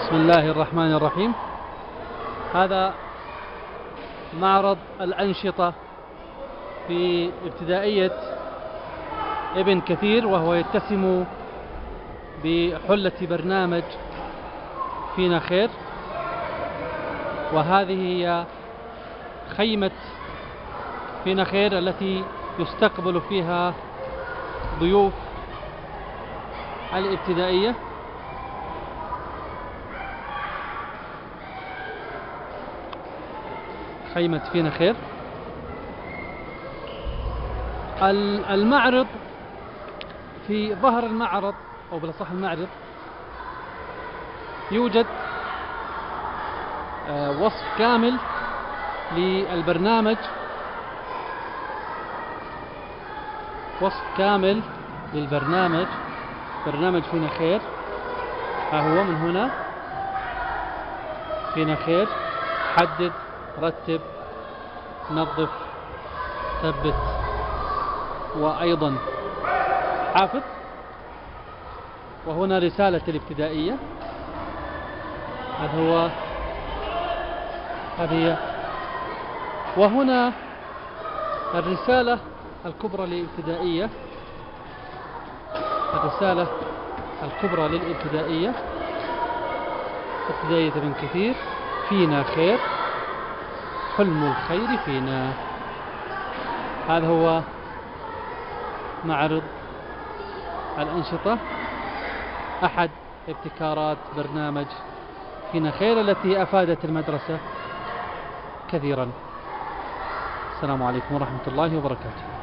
بسم الله الرحمن الرحيم. هذا معرض الأنشطة في ابتدائية ابن كثير، وهو يتسم بحلة برنامج فينا خير. وهذه هي خيمة فينا خير التي يستقبل فيها ضيوف الابتدائية. خيمة فينا خير. المعرض، في ظهر المعرض أو بالأصح المعرض يوجد وصف كامل للبرنامج، وصف كامل للبرنامج، برنامج فينا خير. ها هو من هنا: فينا خير، حدد، رتب، نظف، ثبت، وأيضا حافظ. وهنا رسالة الابتدائية. هذه هي. وهنا الرسالة الكبرى للابتدائية، الرسالة الكبرى للابتدائية، ابتدائية ابن كثير. فينا خير، حلم الخير فينا. هذا هو معرض الأنشطة، أحد ابتكارات برنامج فينا خير التي أفادت المدرسة كثيرا. السلام عليكم ورحمة الله وبركاته.